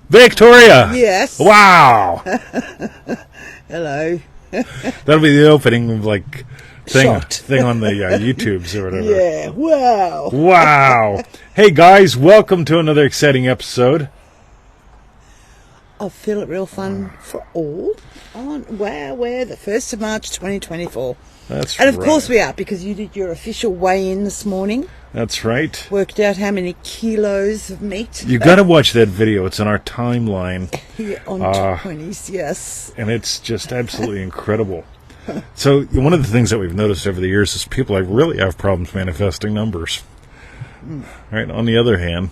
Victoria! Yes. Wow! Hello. That'll be the opening of, like, thing on the YouTubes or whatever. Yeah, wow. Wow! Hey, guys, welcome to another exciting episode. I feel it real fun for all. We're the 1st of March 2024. That's and of right. course we are, because you did your official weigh-in this morning. That's right. Worked out how many kilos of meat. You got to watch that video. It's on our timeline. On 20s, yes. And it's just absolutely incredible. So one of the things that we've noticed over the years is people really have problems manifesting numbers. Right? On the other hand,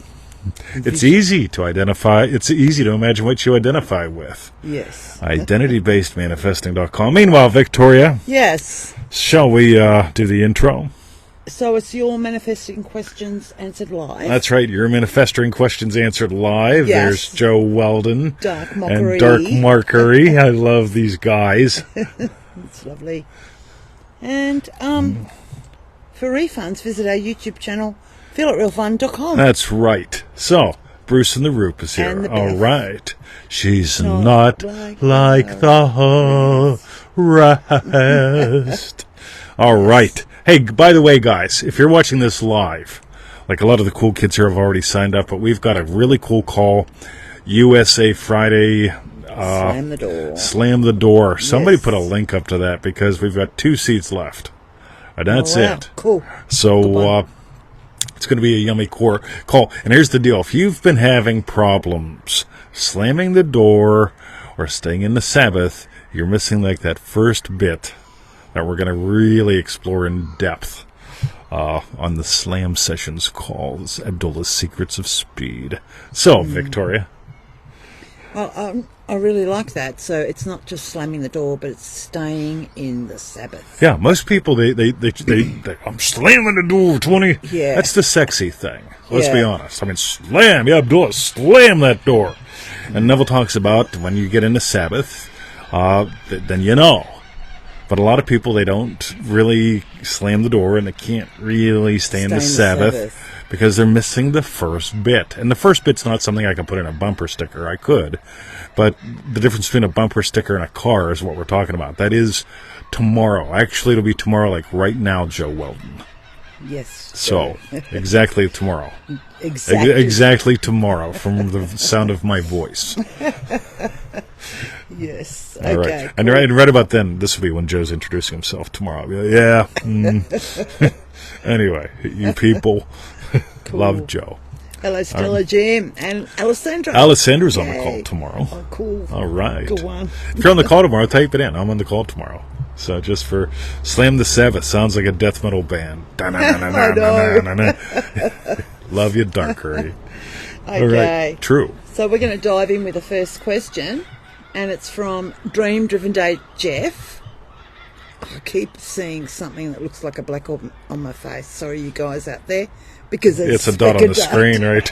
it's easy to identify. It's easy to imagine what you identify with. Yes. IdentityBasedManifesting.com. Meanwhile, Victoria. Yes. Shall we do the intro? So it's your manifesting questions answered live. That's right. Your manifesting questions answered live. Yes. There's Joe Weldon. Dark Mockery. And Dark Mockery. I love these guys. It's lovely. And for refunds, visit our YouTube channel, feelitrealfun.com. That's right. So, Bruce and the Roop is here. And the All Beth. right. She's not like the rest. All right. Hey, by the way, guys, if you're watching this live, like a lot of the cool kids here have already signed up, but we've got a really cool call, USA Friday. Slam the door. Slam the door. Somebody Yes. put a link up to that because we've got 2 seats left. And that's it. Cool. So, it's going to be a yummy call. And here's the deal. If you've been having problems slamming the door or staying in the Sabbath, you're missing like that first bit that we're going to really explore in depth on the Slam Sessions calls, Abdullah's Secrets of Speed. So, Victoria. Well, I really like that. So it's not just slamming the door, but it's staying in the Sabbath. Yeah, most people, they I'm slamming the door, 20. Yeah. That's the sexy thing. Let's be Yeah. honest. I mean, slam, yeah, Abdullah, slam that door. And Neville talks about when you get into Sabbath, then you know. But a lot of people, they don't really slam the door, and they can't really stay in the Sabbath because they're missing the first bit. And the first bit's not something I can put in a bumper sticker. I could. But the difference between a bumper sticker and a car is what we're talking about. That is tomorrow. Actually, it'll be tomorrow, like right now, Joe Weldon. Yes. So, exactly tomorrow. Exactly Tomorrow, from the sound of my voice. Yes. All Okay. right. And right about then, this will be when Joe's introducing himself tomorrow. I'll be like, yeah. Anyway, you people love Joe. Hello, Stella, Jim, and Alessandra. Alessandra's on the Yay. call tomorrow. Oh, cool. All right. Good one. If you're on the call tomorrow, type it in. I'm on the call tomorrow. So just for Slam the Sabbath, sounds like a death metal band. Love you, Darkery. Okay. All right. True. So we're going to dive in with the first question, and it's from Dream Driven Day Jeff. I keep seeing something that looks like a black orb on my face. Sorry, you guys out there, because It's a dot on the screen, right?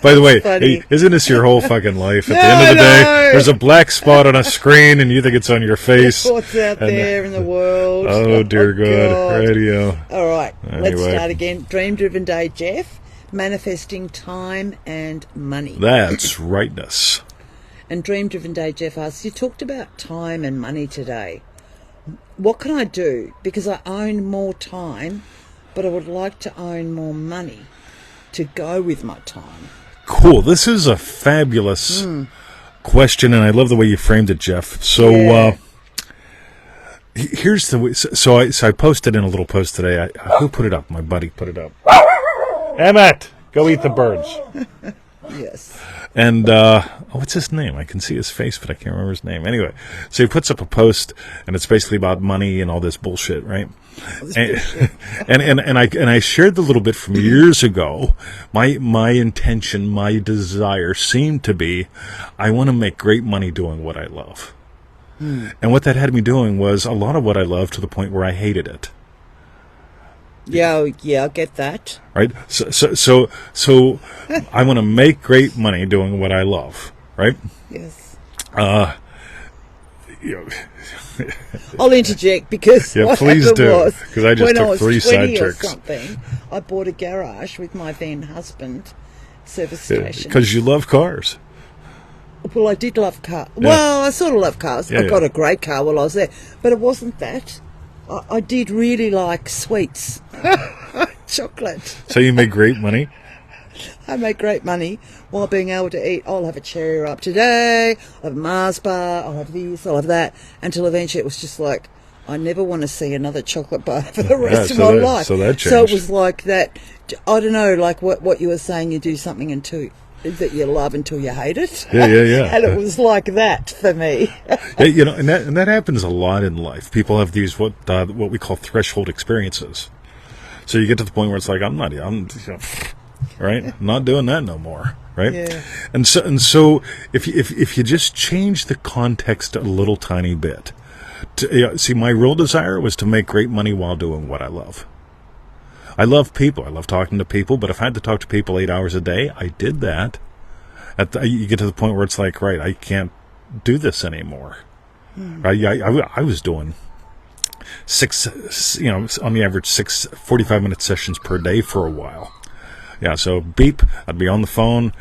By the way, hey, isn't this your whole fucking life? At the end of the day, there's a black spot on a screen, and you think it's on your face. What's out there in the world? Oh, dear God. God. Radio. All right, let's Anyway. start again. Dream Driven Day Jeff, manifesting time and money. That's rightness. And Dream Driven Day Jeff asks, you talked about time and money today. What can I do? Because I own more time, but I would like to own more money to go with my time. Cool. This is a fabulous question, and I love the way you framed it, Jeff. So, Yeah. here's the way. So I posted in a little post today. Who put it up? My buddy put it up. Emmett, go eat the birds. Yes. And, what's his name? I can see his face, but I can't remember his name. Anyway, so he puts up a post, and it's basically about money and all this bullshit, right? And I shared the little bit from years ago. My intention, my desire seemed to be, I want to make great money doing what I love. And what that had me doing was a lot of what I loved to the point where I hated it. Yeah, I get that. Right? So I want to make great money doing what I love, right? Yes. You know, I'll interject because yeah, what please happened do, was because I just when I took was 3 20 or sidetricks. something, I bought a garage with my then husband, service station. Because you love cars. Well, I did love cars. Yeah. Well, I sort of love cars. Yeah, I got a great car while I was there. But it wasn't that. I did really like sweets. Chocolate. So you make great money? I make great money while being able to eat. I'll have a cherry ripe today, I'll have a Mars bar, I'll have this, I'll have that. Until eventually it was just like, I never want to see another chocolate bar for the rest of my life. So that changed. So it was like that, I don't know, like what you were saying, you do something that you love until you hate it. Yeah. And it was like that for me. Yeah, and that happens a lot in life. People have these what we call threshold experiences. So you get to the point where it's like, I'm right, I'm not doing that no more, right? Yeah. And so if you just change the context a little tiny bit, see, my real desire was to make great money while doing what I love. I love people. I love talking to people. But if I had to talk to people 8 hours a day, I did that. You get to the point where it's like, right, I can't do this anymore. I was doing on the average 6 45-minute sessions per day for a while. Yeah, so beep, I'd be on the phone,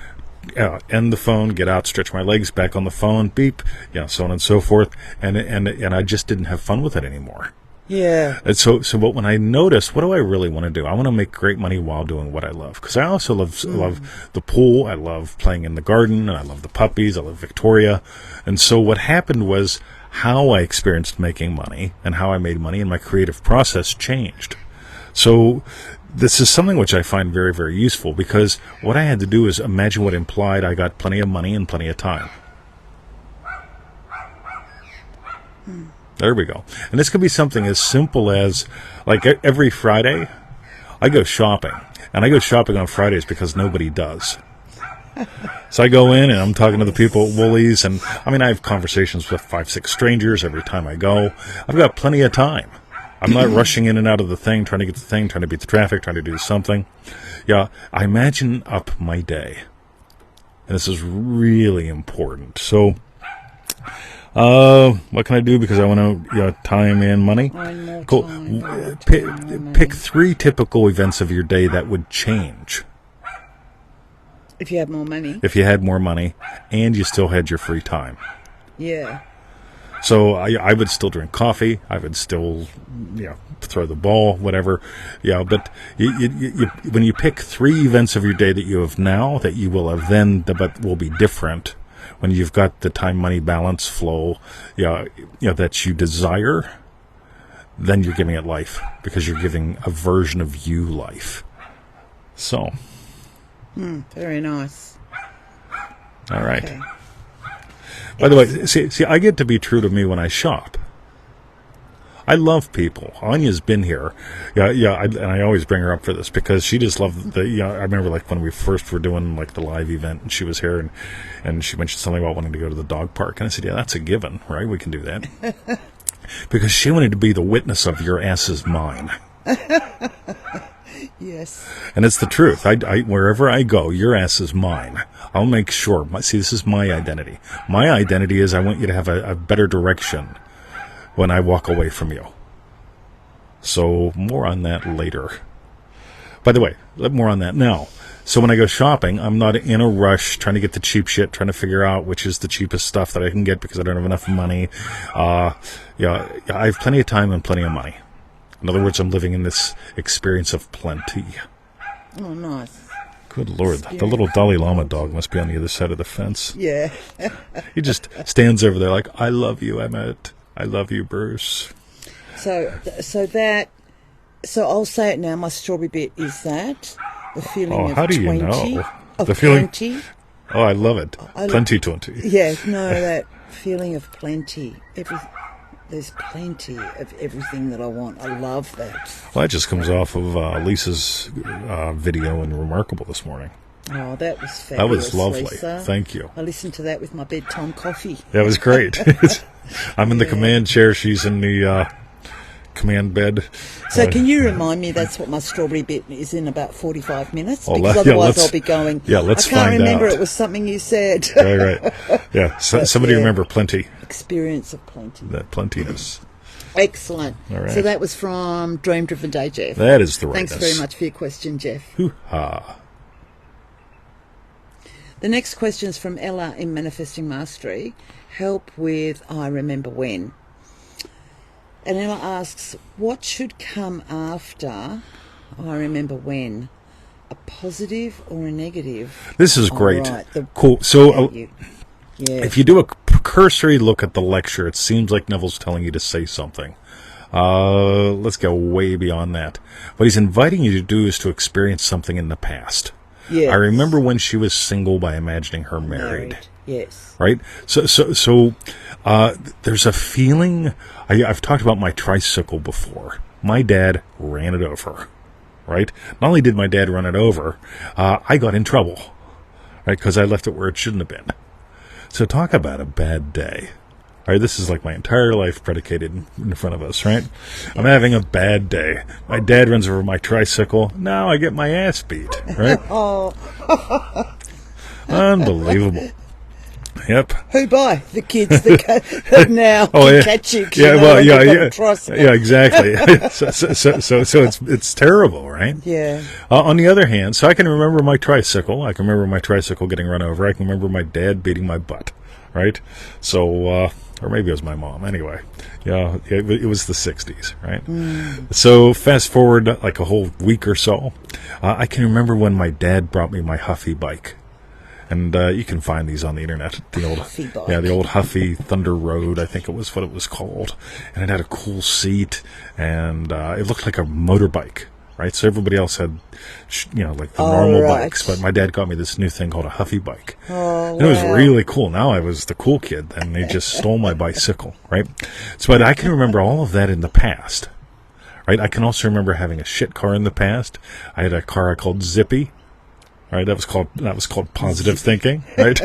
end the phone, get out, stretch my legs, back on the phone, beep, so on and so forth. And I just didn't have fun with it anymore. Yeah. And so but when I noticed, what do I really want to do? I want to make great money while doing what I love. Because I also love the pool. I love playing in the garden. And I love the puppies. I love Victoria. And so what happened was how I experienced making money and how I made money and my creative process changed. So this is something which I find very, very useful because what I had to do is imagine what implied I got plenty of money and plenty of time. There we go. And this could be something as simple as, like, every Friday, I go shopping. And I go shopping on Fridays because nobody does. So I go in and I'm talking to the people at Woolies. And, I have conversations with 5, 6 strangers every time I go. I've got plenty of time. I'm not rushing in and out of the thing, trying to get the thing, trying to beat the traffic, trying to do something. Yeah, I imagine up my day. And this is really important. So, what can I do because I want to time and money? Cool. Pick 3 typical events of your day that would change. If you had more money. If you had more money and you still had your free time. Yeah. So I would still drink coffee. I would still, throw the ball, whatever. Yeah, but when you pick 3 events of your day that you have now, that you will have then, but will be different, when you've got the time-money balance flow, that you desire, then you're giving it life because you're giving a version of you life. So. Very nice. All right. Okay. By the way, see, I get to be true to me when I shop. I love people. Anya's been here. And I always bring her up for this because she just loved I remember like when we first were doing like the live event and she was here and she mentioned something about wanting to go to the dog park. And I said, yeah, that's a given, right? We can do that. Because she wanted to be the witness of your ass is mine. Yes. And it's the truth. I wherever I go, your ass is mine. I'll make sure. See, this is my identity. My identity is I want you to have a better direction when I walk away from you. So more on that later. By the way, more on that now. So when I go shopping, I'm not in a rush trying to get the cheap shit, trying to figure out which is the cheapest stuff that I can get because I don't have enough money. I have plenty of time and plenty of money. In other words, I'm living in this experience of plenty. Oh, nice. Good Lord, the little Dalai Lama dog must be on the other side of the fence. Yeah. He just stands over there like, I love you, Emmett. I love you, Bruce. So I'll say it now. My strawberry bit is that the feeling of how do 20, you know? of The feeling. plenty. Oh, I love it. Plenty 20. Yeah, no, that feeling of plenty. There's plenty of everything that I want. I love that. Well, that just comes off of Lisa's video in Remarkable this morning. Oh, that was fabulous. That was lovely. Lisa. Thank you. I listened to that with my bedtime coffee. That was great. I'm in the command chair. She's in the command bed. So can you remind me that's what my strawberry bit is in about 45 minutes? Oh, because otherwise I'll be going, let's I can't find remember. out. It was something you said. Right. Yeah, somebody remember plenty. Experience of plenty. That plentiness. Excellent. All right. So that was from Dream Driven Day, Jeff. That is the right. Thanks very much for your question, Jeff. Hoo-ha. The next question is from Ella in Manifesting Mastery. Help with I Remember When. And Ella asks, what should come after I Remember When? A positive or a negative? This is great. Right, Cool. So yeah. if you do a cursory look at the lecture, it seems like Neville's telling you to say something. Let's go way beyond that. What he's inviting you to do is to experience something in the past. Yes. I remember when she was single by imagining her married. Yes. Right? So there's a feeling. I've talked about my tricycle before. My dad ran it over. Right? Not only did my dad run it over, I got in trouble. Right? Because I left it where it shouldn't have been. So talk about a bad day. Right? This is like my entire life predicated in front of us, right? I'm having a bad day. My dad runs over my tricycle. Now I get my ass beat. Right? Oh. Unbelievable. Yep. Who by? The kids that now can catch you. Yeah, exactly. so it's terrible, right? Yeah. On the other hand, so I can remember my tricycle. I can remember my tricycle getting run over. I can remember my dad beating my butt, right? So, or maybe it was my mom. Anyway, yeah, it was the 60s, right? So fast forward like a whole week or so, I can remember when my dad brought me my Huffy bike. And you can find these on the internet. The old Huffy Thunder Road, I think it was what it was called. And it had a cool seat, and it looked like a motorbike, right? So everybody else had, like the normal bikes. But my dad got me this new thing called a Huffy bike. Oh, and it was really cool. Now I was the cool kid, and they just stole my bicycle, right? So but I can remember all of that in the past, right? I can also remember having a shit car in the past. I had a car I called Zippy. Right, that was called positive thinking, right?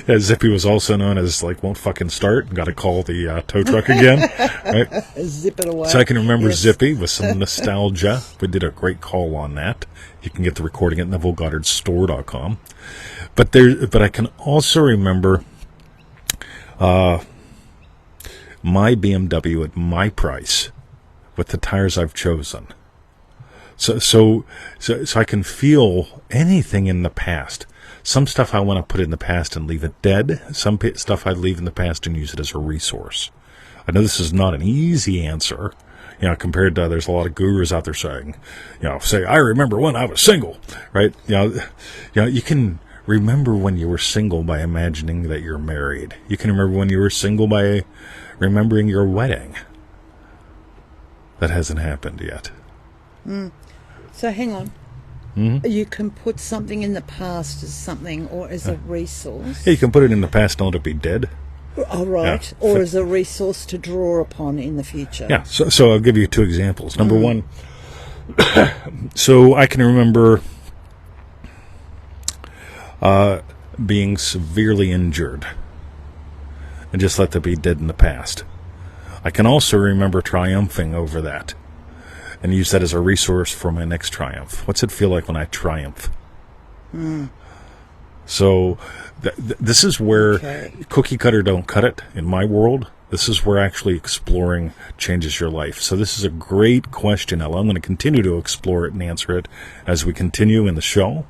Yeah, Zippy was also known as like won't fucking start and got to call the tow truck again, right? Zip it away. So I can remember Zippy with some nostalgia. We did a great call on that. You can get the recording at NevilleGoddardStore.com. But I can also remember my BMW at my price with the tires I've chosen. So I can feel anything in the past. Some stuff I want to put in the past and leave it dead. Some stuff I leave in the past and use it as a resource. I know this is not an easy answer, compared to there's a lot of gurus out there saying, say I remember when I was single, right? You can remember when you were single by imagining that you're married. You can remember when you were single by remembering your wedding. That hasn't happened yet. So hang on. Mm-hmm. You can put something in the past as something or as a resource. Yeah, you can put it in the past and let it be dead. Oh, right. Yeah. Or as a resource to draw upon in the future. Yeah, so I'll give you two examples. Number one, so I can remember being severely injured and just let that be dead in the past. I can also remember triumphing over that and use that as a resource for my next triumph. What's it feel like when I triumph? So this is where cookie cutter don't cut it in my world. This is where actually exploring changes your life. So this is a great question, Ella. I'm going to continue to explore it and answer it as we continue in the show.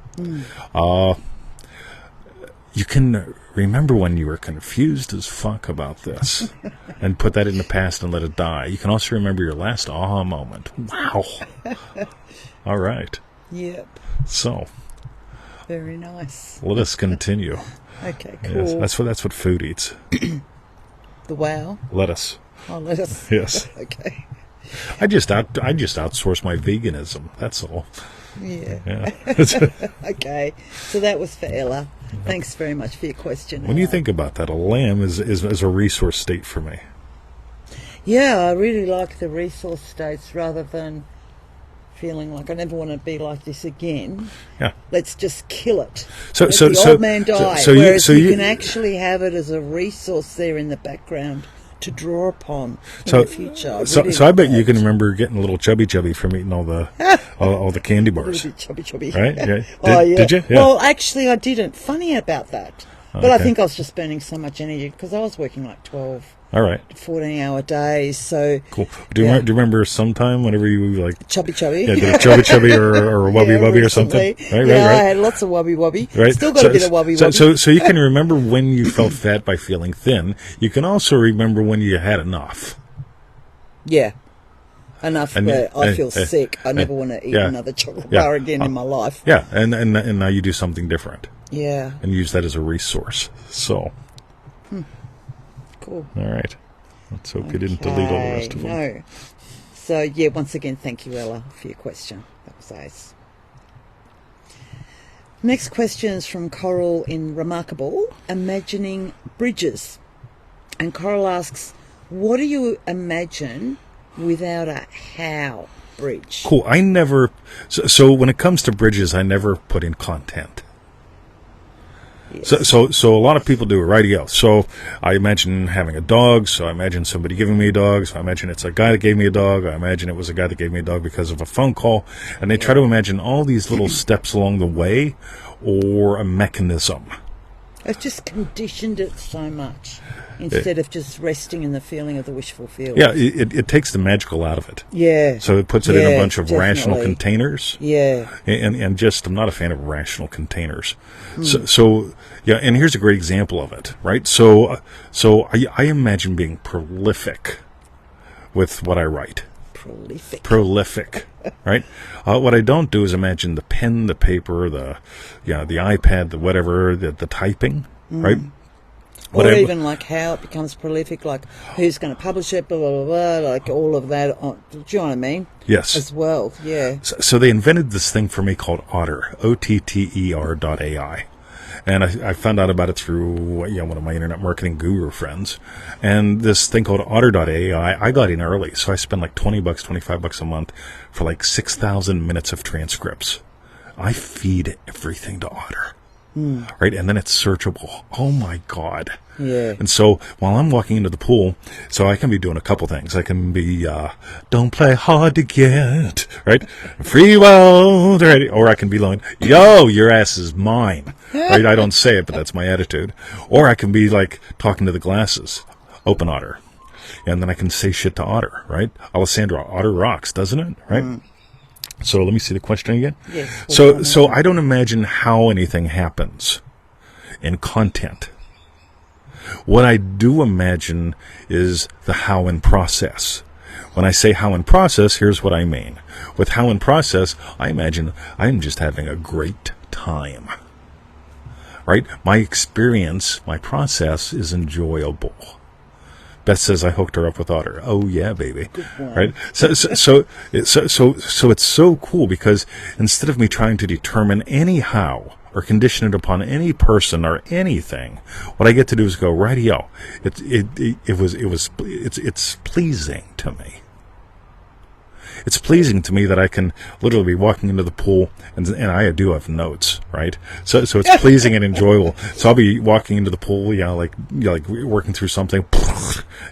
You can remember when you were confused as fuck about this and put that in the past and let it die. You can also remember your last aha moment. Wow. All right. Yep. So. Very nice. Let us continue. Okay, cool. Yes, that's what food eats. The wow? Lettuce. Oh, lettuce. Yes. Okay. I just outsource my veganism. That's all. Yeah. Okay. So that was for Ella. Thanks very much for your question. When you think about that, a lamb is a resource state for me. Yeah, I really like the resource states rather than feeling like I never want to be like this again. Yeah. Let's just kill it. Let the old man die. Whereas you can actually have it as a resource there in the background to draw upon in the future. I bet you can remember getting a little chubby from eating all the candy bars. A little bit chubby. Right? Yeah. Did you? Yeah. Well, actually, I didn't. Funny about that. But I think I was just burning so much energy because I was working like 12 All right. 14-hour days. So Cool. Do you remember sometime whenever you like chubby? Yeah, did a chubby or wubby or something? Right. I had lots of wubby. Right. Still got a bit of wubby. So you can remember when you felt fat by feeling thin. You can also remember when you had enough. Yeah. Enough where I feel sick. I never want to eat another chocolate bar again in my life. Yeah, and now you do something different. Yeah. And use that as a resource. So. Cool. All right. Let's hope you didn't delete all the rest of them. No. So, yeah, once again, thank you, Ella, for your question. That was ace. Next question is from Korrol in Remarkable, Imagining Bridges. And Korrol asks, what do you imagine without a how bridge? Cool. I never... So when it comes to bridges, I never put in content. Yes. So a lot of people do it, rightio. So I imagine having a dog, so I imagine somebody giving me a dog, so I imagine it's a guy that gave me a dog, I imagine it was a guy that gave me a dog because of a phone call, and they try to imagine all these little steps along the way, or a mechanism. I've just conditioned it so much, instead of just resting in the feeling of the wish fulfilled. Yeah, it takes the magical out of it. Yeah. So it puts it in a bunch of rational containers. Yeah. And just, I'm not a fan of rational containers. So yeah, and here's a great example of it, right? So I imagine being prolific with what I write. Prolific, right? What I don't do is imagine the pen, the paper, the iPad, the whatever, the typing, right? Or even like how it becomes prolific, like who's going to publish it, blah, blah, blah, blah, like all of that. Do you know what I mean? Yes. As well, yeah. So they invented this thing for me called Otter, OTTER.ai. And I found out about it through one of my internet marketing guru friends. And this thing called Otter.ai, I got in early. So I spent like $20, $25 a month for like 6,000 minutes of transcripts. I feed everything to Otter. Right, and then it's searchable. Oh my God! Yeah. And so while I'm walking into the pool, so I can be doing a couple things. I can be, don't play hard to get, right? Free world, right? Or I can be going, yo, your ass is mine, right? I don't say it, but that's my attitude. Or I can be like talking to the glasses, open Otter, and then I can say shit to Otter, right? Alessandra, Otter rocks, doesn't it? Right? So let me see the question again. Yes, so I don't imagine how anything happens in content. What I do imagine is the how in process. When I say how in process, here's what I mean. With how in process, I imagine I'm just having a great time. Right? My experience, my process is enjoyable. Beth says I hooked her up with Otter. Oh yeah, baby. Right? So it's so cool because instead of me trying to determine any how or condition it upon any person or anything, what I get to do is go, rightio. It's pleasing to me. It's pleasing to me that I can literally be walking into the pool, and I do have notes, right? So it's pleasing and enjoyable. So I'll be walking into the pool, like working through something,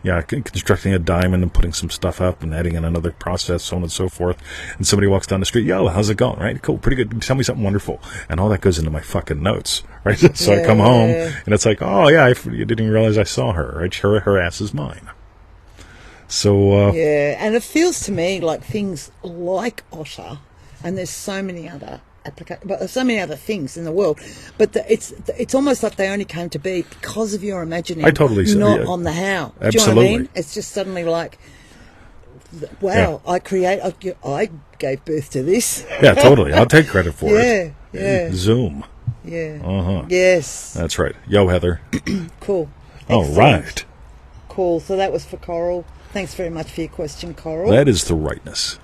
constructing a diamond and putting some stuff up and adding in another process, so on and so forth. And somebody walks down the street, yo, how's it going? Right? Cool, pretty good. Tell me something wonderful. And all that goes into my fucking notes, right? So I come home, and it's like, oh yeah, you didn't even realize I saw her, right? Her ass is mine. So and it feels to me like things like Otter, and there's so many other so many other things in the world, but it's almost like they only came to be because of your imagining. I totally see. Not on the how. Absolutely. Do you know what I mean? It's just suddenly like, wow, I gave birth to this. Yeah, totally. I'll take credit for it. Yeah. Zoom. Yeah. Yes. That's right. Yo, Heather. Cool. All Excellent. right. Cool. So that was for Korrol. Thanks very much for your question, Korrol. That is the rightness.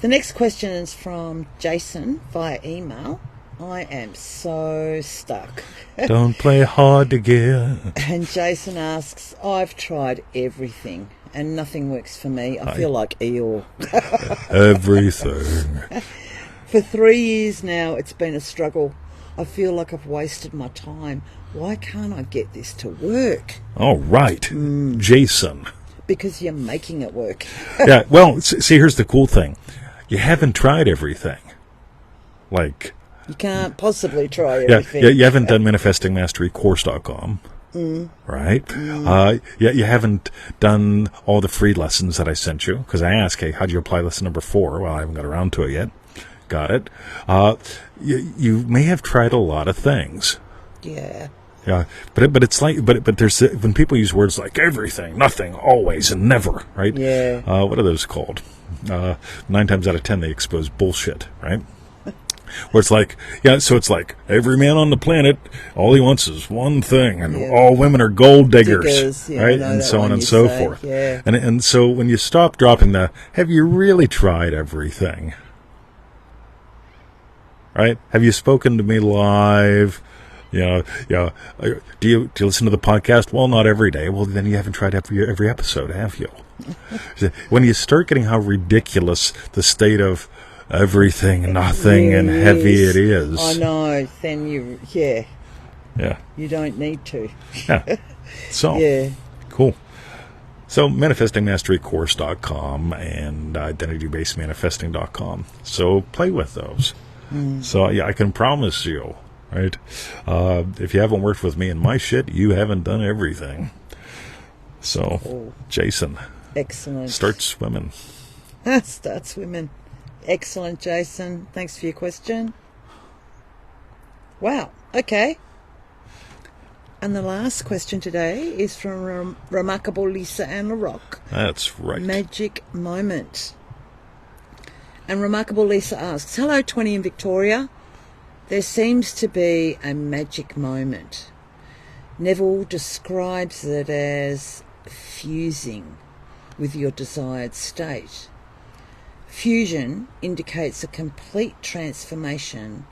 The next question is from Jason via email. I am so stuck. Don't play hard to get. And Jason asks, I've tried everything and nothing works for me. I feel like Eeyore. Everything. For 3 years now, it's been a struggle. I feel like I've wasted my time. Why can't I get this to work? All right, Jason. Because you're making it work. Yeah, well, see, here's the cool thing. You haven't tried everything. Like... You can't possibly try everything. Yeah, you haven't done ManifestingMasteryCourse.com. right? You haven't done all the free lessons that I sent you, because I asked, hey, how do you apply lesson number 4? Well, I haven't got around to it yet. Got it. You may have tried a lot of things. Yeah. Yeah, but it's like, but there's, when people use words like everything, nothing, always, and never, right? Yeah. What are those called? 9 times out of 10, they expose bullshit, right? Where it's like, so it's like every man on the planet, all he wants is one thing, and all women are gold diggers, right? And so on and so forth. Yeah. And so when you stop dropping the, have you really tried everything? Right? Have you spoken to me live? Do you listen to the podcast? Well, not every day. Well, then you haven't tried every episode, have you? When you start getting how ridiculous the state of everything, nothing, really and heavy it is. I know. Then Yeah. You don't need to. Yeah. So, cool. So, manifestingmasterycourse.com and identitybasedmanifesting.com. So, play with those. So, I can promise you, right? If you haven't worked with me in my shit, you haven't done everything. So, Jason. Excellent. Start swimming. Start swimming. Excellent, Jason. Thanks for your question. Wow. Okay. And the last question today is from Remarkable Lisa and LaRock. That's right. Magic moment. And Remarkable Lisa asks, hello, 20 in Victoria. There seems to be a magic moment. Neville describes it as fusing with your desired state. Fusion indicates a complete transformation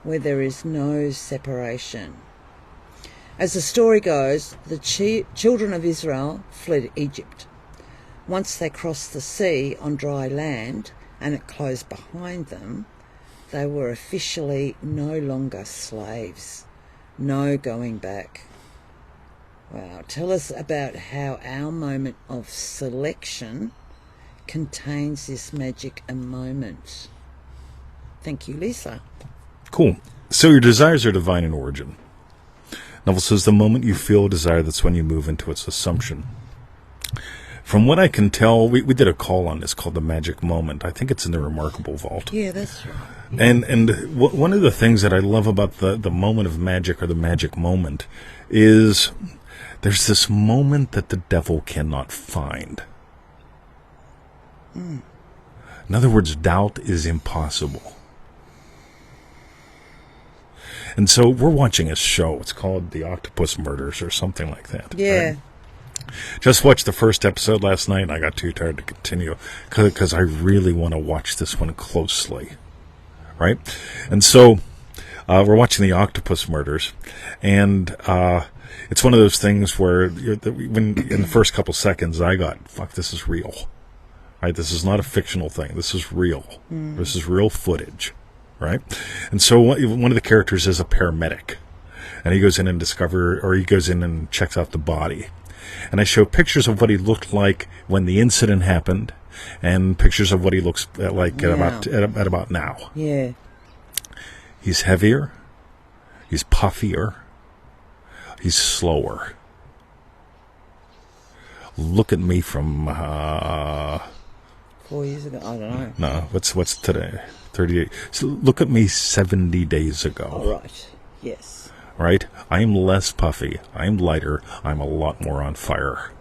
where there is no separation. As the story goes, the children of Israel fled Egypt. Once they crossed the sea on dry land and it closed behind them, they were officially no longer slaves. No going back. Wow. Tell us about how our moment of selection contains this magic moment. Thank you, Lisa. Cool. So your desires are divine in origin. Neville says the moment you feel a desire, that's when you move into its assumption. From what I can tell, we did a call on this called the Magic Moment. I think it's in the Remarkable Vault. Yeah, that's right. And one of the things that I love about the moment of magic, or the magic moment, is there's this moment that the devil cannot find. In other words, doubt is impossible. And so we're watching a show. It's called The Octopus Murders or something like that. Yeah. Right? Just watched the first episode last night, and I got too tired to continue because I really want to watch this one closely. Right? And so we're watching The Octopus Murders, and it's one of those things where when in the first couple seconds I got, fuck, this is real. Right? This is not a fictional thing. This is real. This is real footage. Right? And so one of the characters is a paramedic, and he goes in and he goes in and checks out the body. And I show pictures of what he looked like when the incident happened, and pictures of what he looks like at about now. Yeah. He's heavier. He's puffier. He's slower. Look at me from 4 years ago. I don't know. No, what's today? 38. So look at me 70 days ago. All right. Yes. Right? I am less puffy. I'm lighter. I'm a lot more on fire.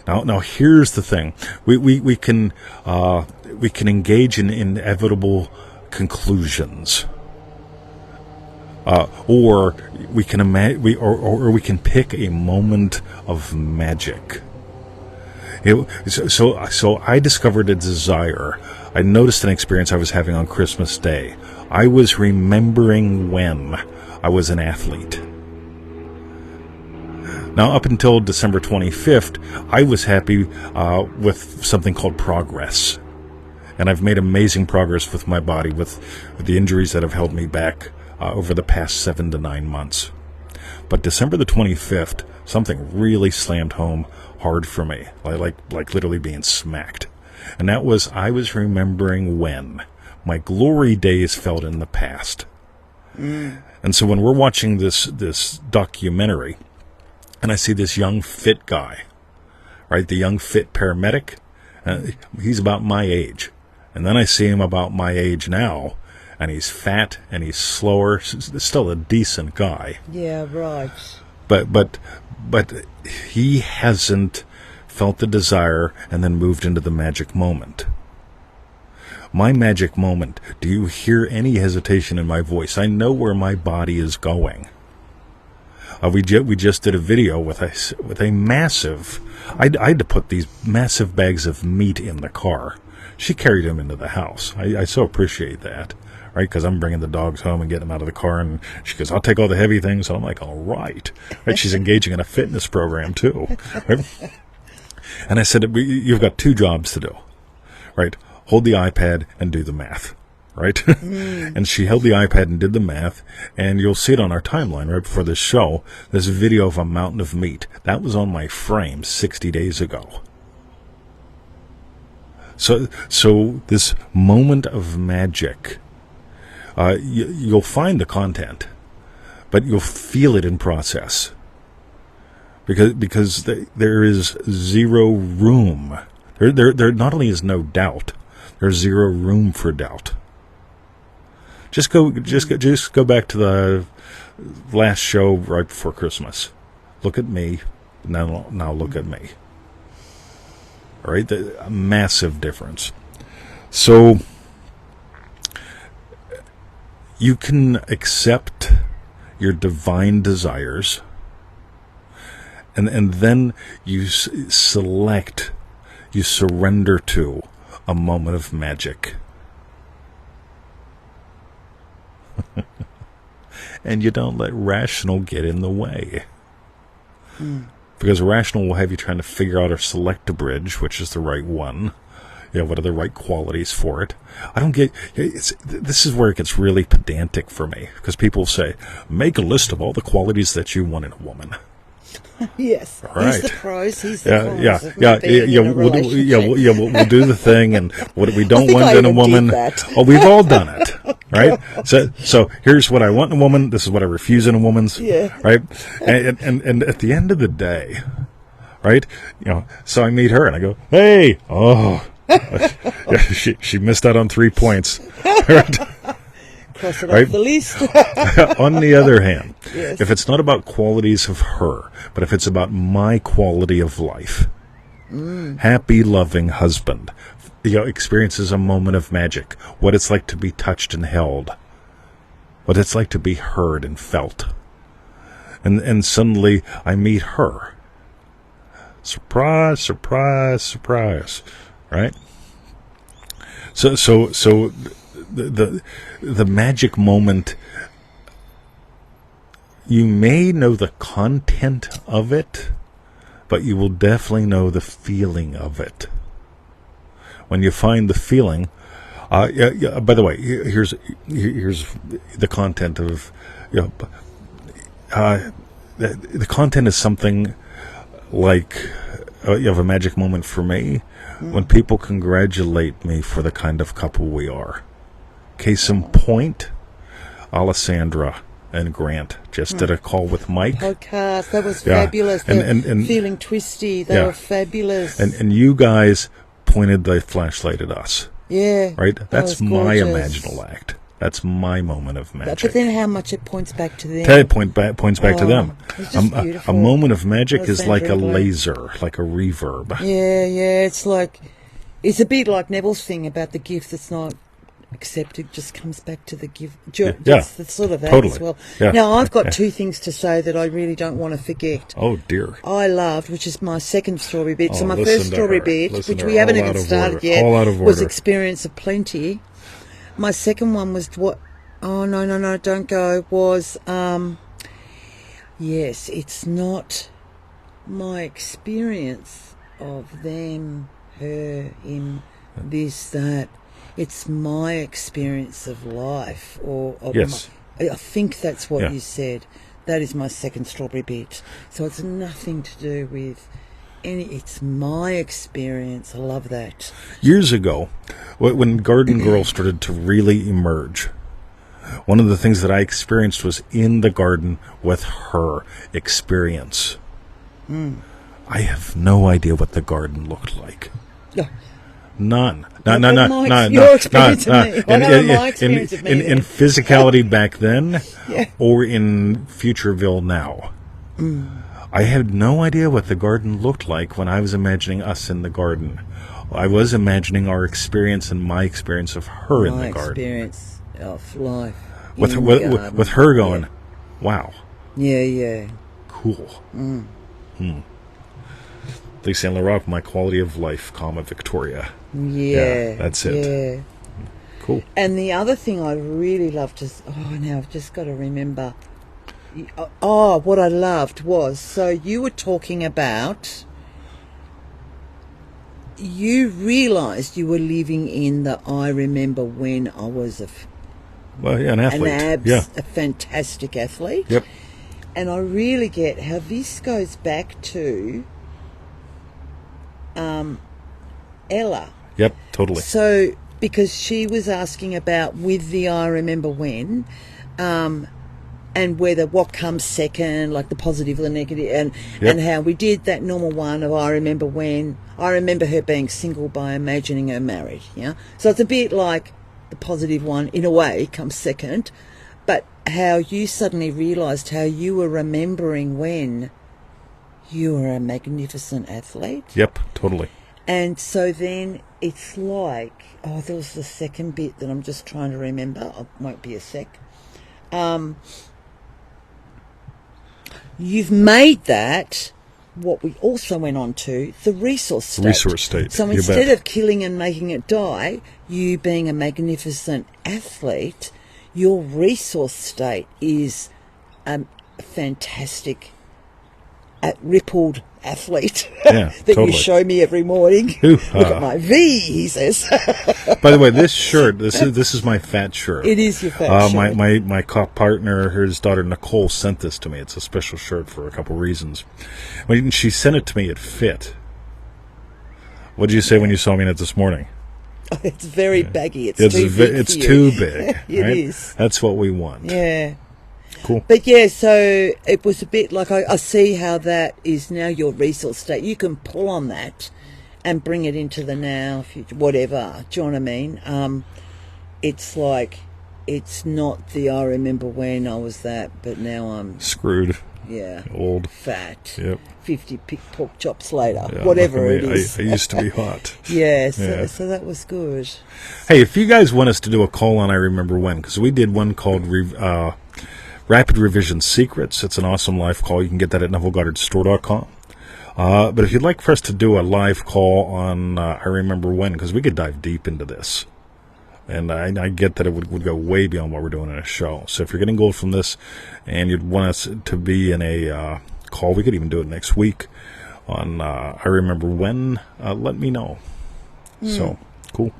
Now here's the thing. We can engage in inevitable conclusions. Or we can we can pick a moment of magic. So I discovered a desire. I noticed an experience I was having on Christmas Day. I was remembering when I was an athlete. Now, up until December 25th, I was happy with something called progress. And I've made amazing progress with my body, with the injuries that have held me back over the past 7 to 9 months. But December the 25th, something really slammed home hard for me, like literally being smacked. And that was, I was remembering when my glory days felt in the past. And so when we're watching this documentary, and I see this young, fit guy, right? The young, fit paramedic. He's about my age. And then I see him about my age now, and he's fat, and he's slower, still a decent guy. Yeah, right. But he hasn't felt the desire and then moved into the magic moment. My magic moment, do you hear any hesitation in my voice? I know where my body is going. We just did a video with a massive... I had to put these massive bags of meat in the car. She carried them into the house. I so appreciate that, right? Because I'm bringing the dogs home and getting them out of the car, and she goes, "I'll take all the heavy things." And I'm like, "All right." Right? She's engaging in a fitness program too. Right? And I said, "You've got 2 jobs to do, right? Hold the iPad and do the math." Right? And she held the iPad and did the math, and you'll see it on our timeline right before this show, this video of a mountain of meat. That was on my frame 60 days ago. So this moment of magic, you'll find the content, but you'll feel it in process. Because there is zero room. There not only is no doubt, there's zero room for doubt. Just go back to the last show right before Christmas. Look at me. Now look at me. All right? A massive difference. So you can accept your divine desires, and then you select, you surrender to a moment of magic. And you don't let rational get in the way. Because rational will have you trying to figure out or select a bridge, which is the right one. What are the right qualities for it? I don't get... this is where it gets really pedantic for me. Because people say, make a list of all the qualities that you want in a woman. Yes. Right. He's the pros. He's the We'll do the thing, and what we don't want in a woman. Oh, we've all done it, right? So here's what I want in a woman. This is what I refuse in a woman's. Yeah. Right. And at the end of the day, right? So I meet her and I go, hey, she missed out on 3 points. Right? Cross it off the list. On the other hand, yes. If it's not about qualities of her, but if it's about my quality of life, happy, loving husband, experiences a moment of magic, what it's like to be touched and held, what it's like to be heard and felt. And suddenly I meet her. Surprise, surprise, surprise. Right? So the magic moment, you may know the content of it, but you will definitely know the feeling of it. When you find the feeling, by the way, here's the content of, the content is something like, you have a magic moment for me when people congratulate me for the kind of couple we are. Case in point, Alessandra and Grant just did a call with Mike. Podcast. That was fabulous. And feeling twisty. They were fabulous. And you guys pointed the flashlight at us. Yeah. Right? That's my imaginal act. That's my moment of magic. But then how much it points back to them. It points back to them. It's just beautiful. A moment of magic is like a laser, like a reverb. Yeah. It's a bit like Neville's thing about the gift that's not accepted, just comes back to the gift. That's sort of that totally. As well. Yeah. Now, I've got 2 things to say that I really don't want to forget. Oh, dear. I loved, which is my second story bit. So my first story bit, which we haven't even started yet, was Experience of Plenty. My second one was what... Oh, no, don't go. Was, yes, it's not my experience of them, her, him, this, that. It's my experience of life. I think that's what you said. That is my second strawberry bit. So it's nothing to do with it's my experience. I love that. Years ago, when Garden Girl started to really emerge, one of the things that I experienced was in the garden with her experience. I have no idea what the garden looked like. Oh, None. Your experience of me. I know my experience of me. In physicality back then, Yeah. or in Futureville now. I had no idea what the garden looked like when I was imagining us in the garden. I was imagining our experience and my experience of her in my the garden. experience of life. With in the garden. with her going, wow, Yeah. cool. Lisa and LaRock, my quality of life, comma, Victoria. Yeah. That's it. Yeah. Cool. And the other thing I really loved to... now I've just got to remember... what I loved was... So you were talking about... You realised you were living in the I remember when I was An athlete. a fantastic athlete. Yep. And I really get how this goes back to Ella. Yep, totally. So, because she was asking about with the I remember when, and whether what comes second, like the positive or the negative, and how we did that normal one of I remember when. I remember her being single by imagining her married. Yeah, so it's a bit like the positive one in a way comes second, but how you suddenly realised how you were remembering when you were a magnificent athlete. Yep, totally. And so then it's like, there was the second bit that I'm just trying to remember. It won't be a sec. You've made that, what we also went on to, the resource state. Resource state. So instead of killing and making it die, you being a magnificent athlete, your resource state is a fantastic, rippled athlete that totally. you show me every morning. Look at my V, he says. By the way, this shirt, this is my fat shirt. It is your fat shirt. My partner, his daughter Nicole, sent this to me. It's a special shirt for a couple reasons. When she sent it to me, it fit. What did you say when you saw me in it this morning? It's very baggy. It's too big. It's too big. It right? is. That's what we want. Yeah. Cool. But yeah, so it was a bit like I see how that is now your resource state. You can pull on that and bring it into the now, future, whatever. Do you know what I mean? It's like, it's not the I remember when I was that, but now I'm... Screwed. Yeah. Old. Fat. Yep. 50 pork chops later. Yeah, whatever it is. I used to be hot. Yeah, so that was good. Hey, if you guys want us to do a call on I Remember When, because we did one called Rapid Revision Secrets. It's an awesome live call. You can get that at NevilleGoddardStore.com. But if you'd like for us to do a live call on I Remember When, because we could dive deep into this. And I get that it would go way beyond what we're doing in a show. So if you're getting gold from this and you'd want us to be in a call, we could even do it next week on I Remember When. Let me know. So, cool.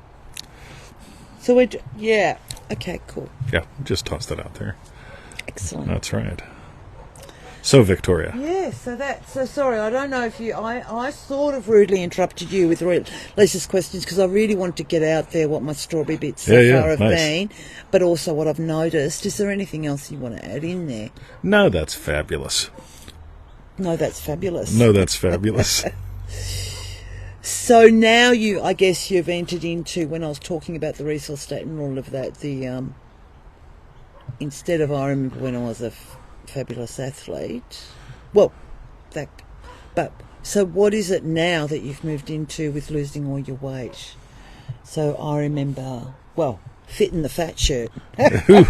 So okay, cool. Yeah, just toss that out there. Excellent. That's right. So, Victoria. Yeah, so sorry, I don't know if I sort of rudely interrupted you with Lisa's questions because I really wanted to get out there what my strawberry bits so far have been, but also what I've noticed. Is there anything else you want to add in there? No, that's fabulous. No, that's fabulous. No, that's fabulous. So now I guess you've entered into, when I was talking about the resource state and all of that, the, instead of I remember when I was a fabulous athlete, so what is it now that you've moved into with losing all your weight? So I remember, fitting the fat shirt. Cool.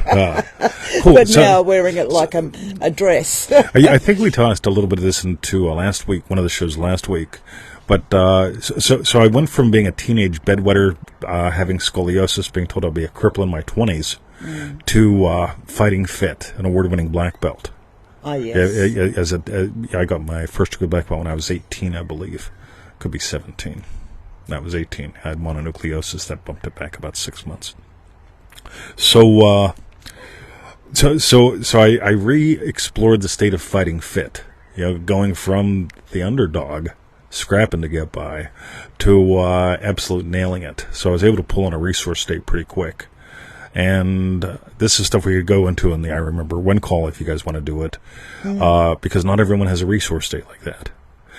But now wearing it like a dress. I think we tossed a little bit of this into last week, one of the shows last week. But so I went from being a teenage bedwetter, having scoliosis, being told I'd be a cripple in my 20s, to fighting fit, an award-winning black belt. Oh, yes. I got my first degree black belt when I was 18, I believe. Could be 17. That was 18. I had mononucleosis that bumped it back about 6 months. So I re-explored the state of fighting fit. Going from the underdog, scrapping to get by, to absolute nailing it. So I was able to pull on a resource state pretty quick. And this is stuff we could go into in the I Remember When call if you guys want to do it, because not everyone has a resource state like that.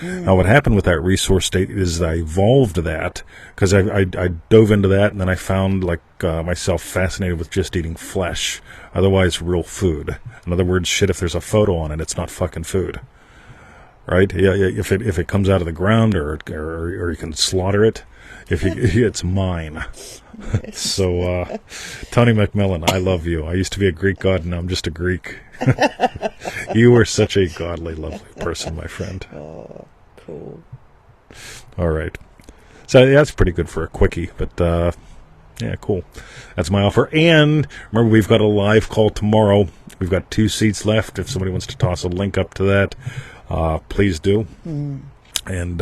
Now, what happened with that resource state is I evolved that because I dove into that, and then I found myself fascinated with just eating flesh, otherwise real food. In other words, shit, if there's a photo on it, it's not fucking food. Right? Yeah. If it comes out of the ground or you can slaughter it, it's mine. Yes. So, Tony McMillan, I love you. I used to be a Greek god, and now I'm just a Greek. You were such a godly, lovely person, my friend. Oh, cool. All right. So that's pretty good for a quickie, but yeah, cool. That's my offer. And remember, we've got a live call tomorrow. We've got 2 seats left. If somebody wants to toss a link up to that, please do. And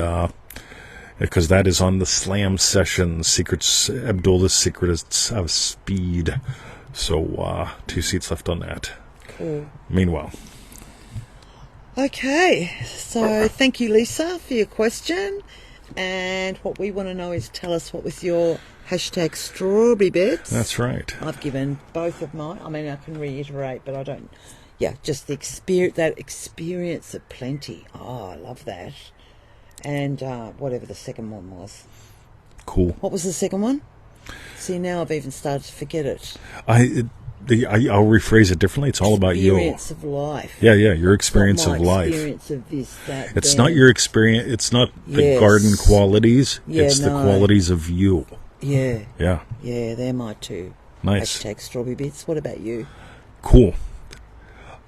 because that is on the Slam Session, Abdullah's Secrets of Speed. So 2 seats left on that. Cool. Meanwhile. Okay, so thank you, Lisa, for your question. And what we want to know is tell us what was your hashtag strawberry bits. That's right. I've given both of mine. I mean, I can reiterate, but I don't. Yeah, just the experience of plenty. Oh, I love that. And whatever the second one was. Cool. What was the second one? See, now I've even started to forget it. I'll rephrase it differently. It's all about you. Experience of life. Yeah, your experience Not of my life. Experience of this, that. It's then. not your experience. It's not the Yes. garden qualities. Yeah, it's the no. qualities of you. Yeah. Yeah. Yeah, they're my 2. Nice. Hashtag strawberry bits. What about you? Cool.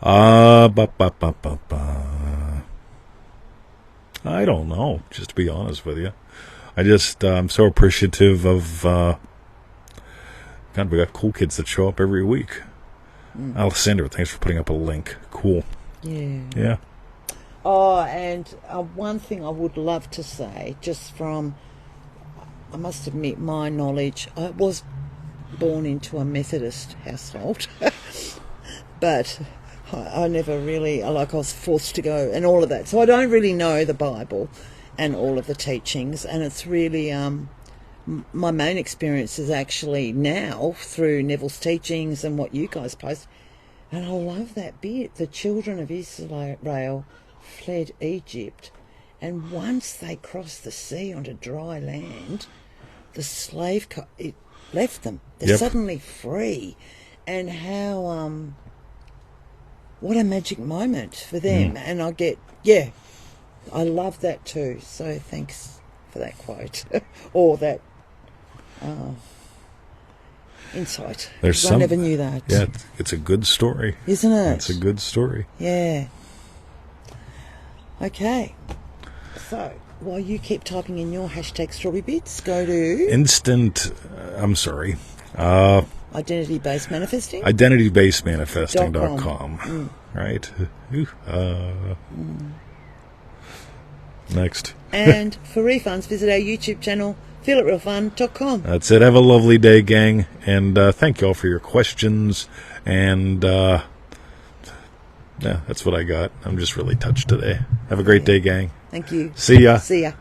I don't know, just to be honest with you. I'm so appreciative of, God, we got cool kids that show up every week. Alessandra, thanks for putting up a link. Cool. Yeah. Oh, and one thing I would love to say, just from, I must admit, my knowledge, I was born into a Methodist household, but I never really, I was forced to go and all of that. So I don't really know the Bible and all of the teachings, and it's really, my main experience is actually now through Neville's teachings and what you guys post. And I love that bit. The children of Israel fled Egypt, and once they crossed the sea onto dry land, the slave it left them. They're suddenly free. And how, what a magic moment for them. And I love that too. So thanks for that quote or that insight. I never knew that. Yeah, it's a good story. Isn't it? It's a good story. Yeah. Okay. So, while you keep typing in your hashtag strawberry bits, go to... Identity-based manifesting? Identity-based manifesting.com. Right? Next. And for refunds, visit our YouTube channel, feelitrealfun.com. That's it. Have a lovely day, gang. And thank you all for your questions. And yeah, that's what I got. I'm just really touched today. Have a great day, gang. Thank you. See ya. See ya.